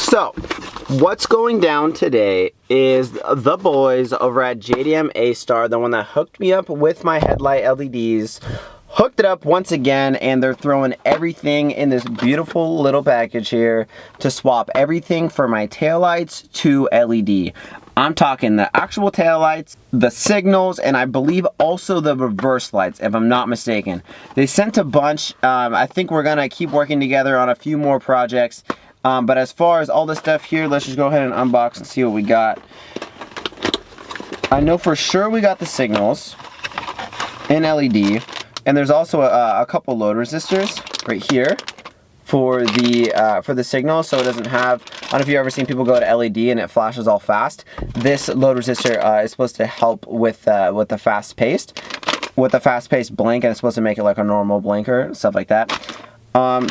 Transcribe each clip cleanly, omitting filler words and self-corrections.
So, what's going down today is the boys over at JDM A-Star, the one that hooked me up with my headlight LEDs, hooked it up once again, and they're throwing everything in this beautiful little package here to swap everything for my taillights to LED. I'm talking the actual taillights, the signals, and I believe also the reverse lights, if I'm not mistaken. They sent a bunch. I think we're gonna keep working together on a few more projects. But as far as all this stuff here, let's just go ahead and unbox and see what we got. I know for sure we got the signals in LED, and there's also a couple load resistors right here for the signal, so it doesn't have. I don't know if you've ever seen people go to LED and it flashes all fast. This load resistor is supposed to help with the fast-paced blink, and it's supposed to make it like a normal blinker, stuff like that.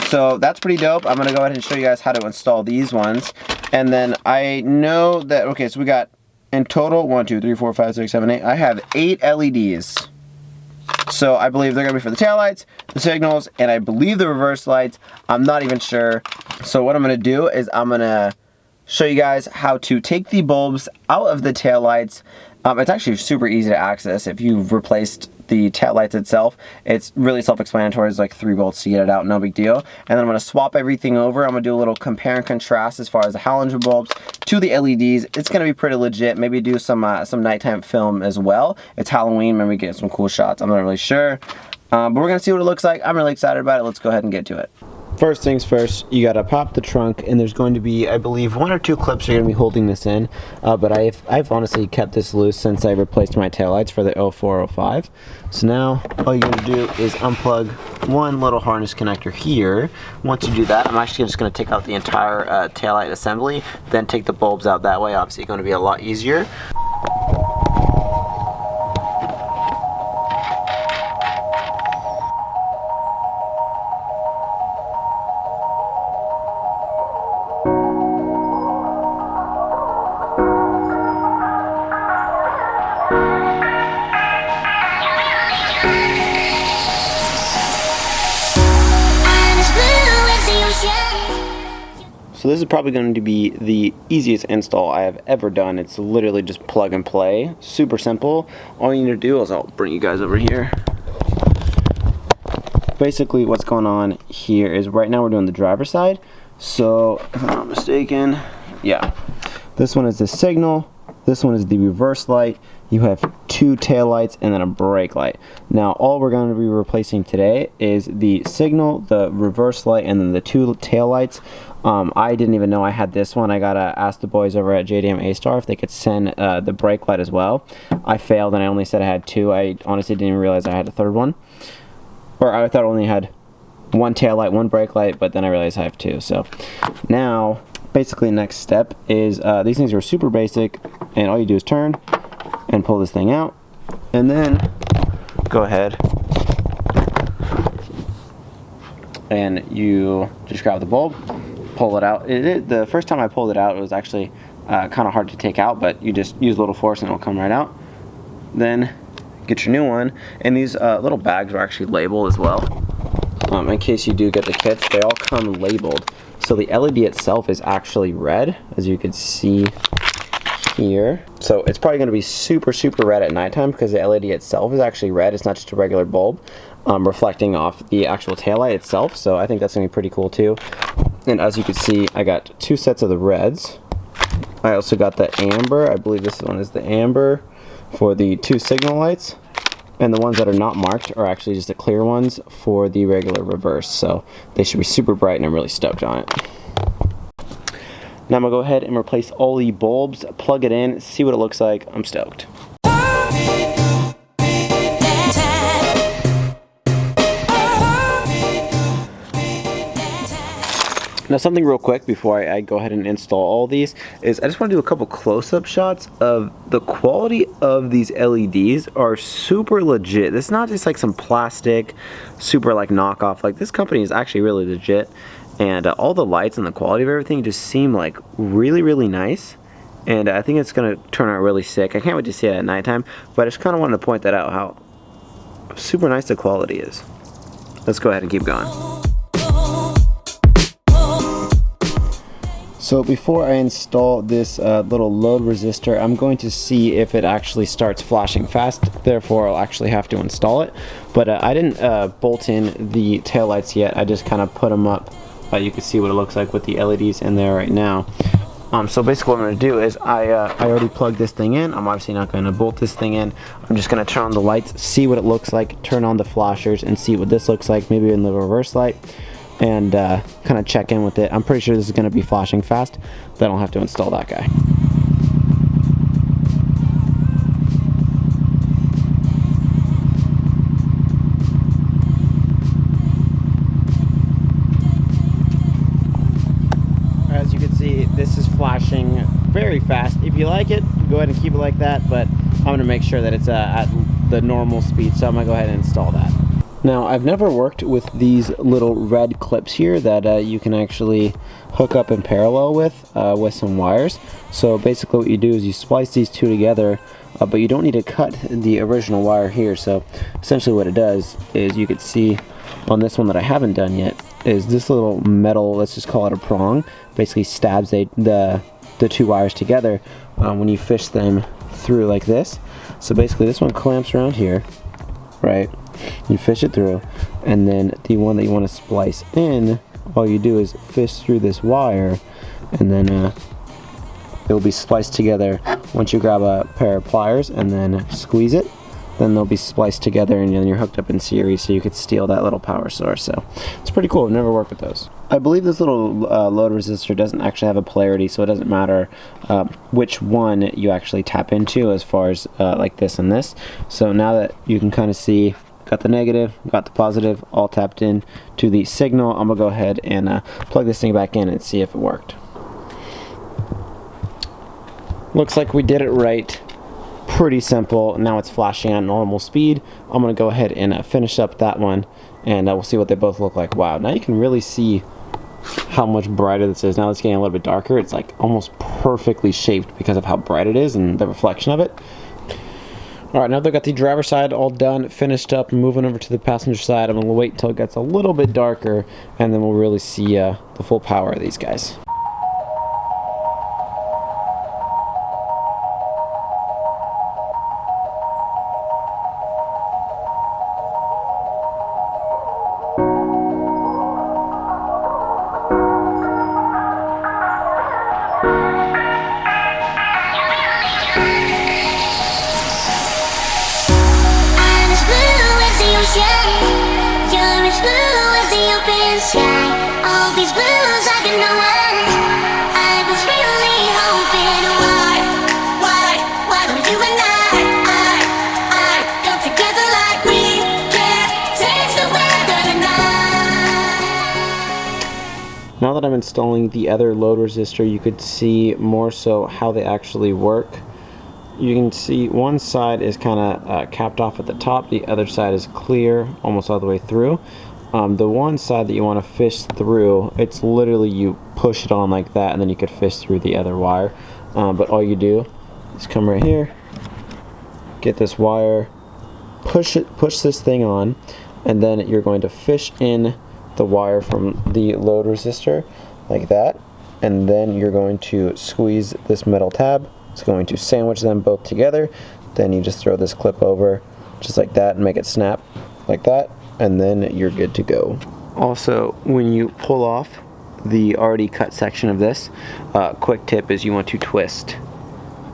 So that's pretty dope. I'm gonna go ahead and show you guys how to install these ones, and then I know that. Okay, so we got in total 1, 2, 3, 4, 5, 6, 7, 8. I have 8 LEDs. So I believe they're gonna be for the taillights, the signals, and I believe the reverse lights. I'm not even sure. So what I'm gonna do is I'm gonna show you guys how to take the bulbs out of the taillights. It's actually super easy to access if you've replaced the taillights itself. It's really self-explanatory. It's like 3 bolts to get it out, no big deal. And then I'm gonna swap everything over. I'm gonna do a little compare and contrast as far as the halogen bulbs to the LEDs. It's gonna be pretty legit. Maybe do some nighttime film as well. It's Halloween, maybe get some cool shots. I'm not really sure. But we're gonna see what it looks like. I'm really excited about it. Let's go ahead and get to it. First things first, you gotta pop the trunk, and there's going to be, I believe, 1 or 2 clips are gonna be holding this in. But I've honestly kept this loose since I replaced my taillights for the 0405. So now all you're gonna do is unplug one little harness connector here. Once you do that, I'm actually just gonna take out the entire taillight assembly, then take the bulbs out that way. Obviously, it's gonna be a lot easier. So this is probably going to be the easiest install I have ever done. It's literally just plug and play. Super simple. All you need to do is, I'll bring you guys over here. Basically what's going on here is right now we're doing the driver's side. So if I'm not mistaken, yeah. This one is the signal. This one is the reverse light. You have 2 tail lights and then a brake light. Now all we're going to be replacing today is the signal, the reverse light, and then the 2 tail lights. I didn't even know I had this one. I gotta ask the boys over at JDM A-Star if they could send the brake light as well. I failed and I only said I had 2. I honestly didn't even realize I had a 3rd one. Or I thought I only had 1 tail light, 1 brake light, but then I realized I have 2. So now basically next step is these things are super basic, and all you do is turn and pull this thing out, and then go ahead and you just grab the bulb, pull it out. The first time I pulled it out, it was actually kind of hard to take out, but you just use a little force and it'll come right out. Then get your new one, and these little bags are actually labeled as well. In case you do get the kits, they all come labeled. So the LED itself is actually red, as you can see here. So it's probably going to be super red at nighttime because the LED itself is actually red. It's not just a regular bulb reflecting off the actual taillight itself. So I think that's going to be pretty cool too. And as you can see, I got 2 sets of the reds. I also got the amber. I believe this one is the amber for the 2 signal lights. And the ones that are not marked are actually just the clear ones for the regular reverse. So they should be super bright, and I'm really stoked on it. Now I'm gonna go ahead and replace all the bulbs, plug it in, see what it looks like. I'm stoked. Now something real quick before I go ahead and install all these is I just want to do a couple close-up shots of the quality of these LEDs are super legit. This is not just like some plastic super like knockoff. Like this company is actually really legit, and all the lights and the quality of everything just seem like really nice, and I think it's gonna turn out really sick. I can't wait to see it at nighttime, but I just kind of wanted to point that out, how super nice the quality is. Let's go ahead and keep going. So before I install this little load resistor, I'm going to see if it actually starts flashing fast. Therefore, I'll actually have to install it. But I didn't bolt in the taillights yet. I just kind of put them up. You can see what it looks like with the LEDs in there right now. So basically what I'm going to do is I already plugged this thing in. I'm obviously not going to bolt this thing in. I'm just going to turn on the lights, see what it looks like, turn on the flashers, and see what this looks like, maybe in the reverse light, and kind of check in with it. I'm pretty sure this is going to be flashing fast, then I'll have to install that guy. As you can see, this is flashing very fast. If you like it, go ahead and keep it like that, but I'm going to make sure that it's at the normal speed, so I'm going to go ahead and install that. Now, I've never worked with these little red clips here that you can actually hook up in parallel with some wires. So basically what you do is you splice these two together, but you don't need to cut the original wire here. So essentially what it does is, you could see on this one that I haven't done yet, is this little metal, let's just call it a prong, basically stabs the two wires together when you fish them through like this. So basically this one clamps around here, right? You fish it through, and then the one that you want to splice in, all you do is fish through this wire, and then it will be spliced together. Once you grab a pair of pliers and then squeeze it, then they'll be spliced together, and then you're hooked up in series, so you could steal that little power source. So it's pretty cool. I've never worked with those. I believe this little load resistor doesn't actually have a polarity, so it doesn't matter which one you actually tap into, as far as like this and this. So now that you can kind of see, got the negative, got the positive, all tapped in to the signal, I'm gonna go ahead and plug this thing back in and see if it worked. Looks like we did it right. Pretty simple. Now it's flashing at normal speed. I'm gonna go ahead and finish up that one, and we'll see what they both look like. Wow, now you can really see how much brighter this is. Now it's getting a little bit darker. It's like almost perfectly shaped because of how bright it is and the reflection of it. Alright, now they've got the driver's side all done, finished up, moving over to the passenger side. I'm going to wait until it gets a little bit darker, and then we'll really see the full power of these guys. You're as blue as the open sky. All these blues I can know I was really hoping. Why don't you and I come together like we can change the weather tonight? Now that I'm installing the other load resistor, you could see more so how they actually work. You can see one side is kind of capped off at the top, the other side is clear almost all the way through. The one side that you want to fish through, it's literally you push it on like that, and then you could fish through the other wire. But all you do is come right here, get this wire, push this thing on, and then you're going to fish in the wire from the load resistor like that, and then you're going to squeeze this metal tab. It's going to sandwich them both together. Then you just throw this clip over just like that and make it snap like that, and then you're good to go. Also, when you pull off the already cut section of this, quick tip is you want to twist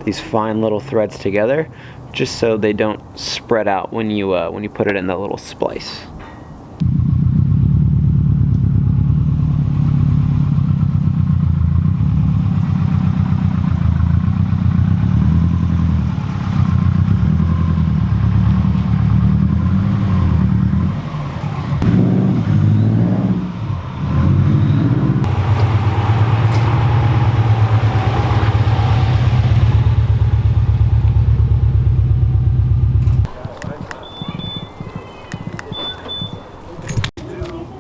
these fine little threads together just so they don't spread out when you put it in the little splice.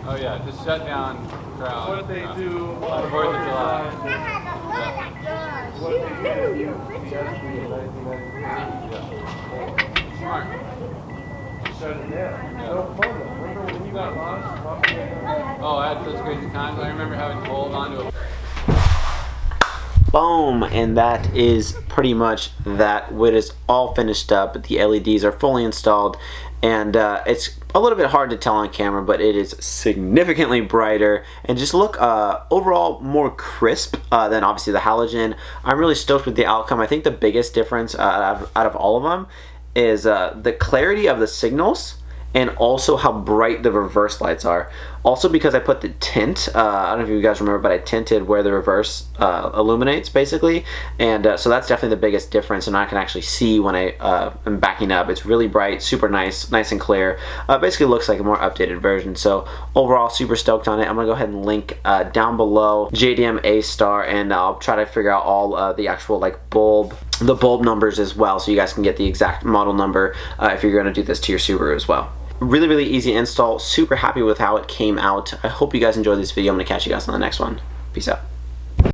Oh yeah, just shut down crowd. What they do on 4th of July. What they do. Smart. Shut it down. No fun though. Remember when you got lost? Oh, I had such crazy times. I remember having to hold onto a Boom, and that is pretty much that. It is all finished up. The LEDs are fully installed, and it's a little bit hard to tell on camera, but it is significantly brighter and just look overall more crisp than obviously the halogen. I'm really stoked with the outcome. I think the biggest difference out of all of them is the clarity of the signals, and also how bright the reverse lights are. Also because I put the tint, I don't know if you guys remember, but I tinted where the reverse illuminates basically, and so that's definitely the biggest difference, and I can actually see when I am backing up. It's really bright, super nice and clear. Basically looks like a more updated version. So overall, super stoked on it. I'm gonna go ahead and link down below JDM A-Star, and I'll try to figure out all the actual like the bulb numbers as well, so you guys can get the exact model number if you're gonna do this to your Subaru as well. Really easy install. Super happy with how it came out. I hope you guys enjoyed this video. I'm gonna catch you guys on the next one. Peace out.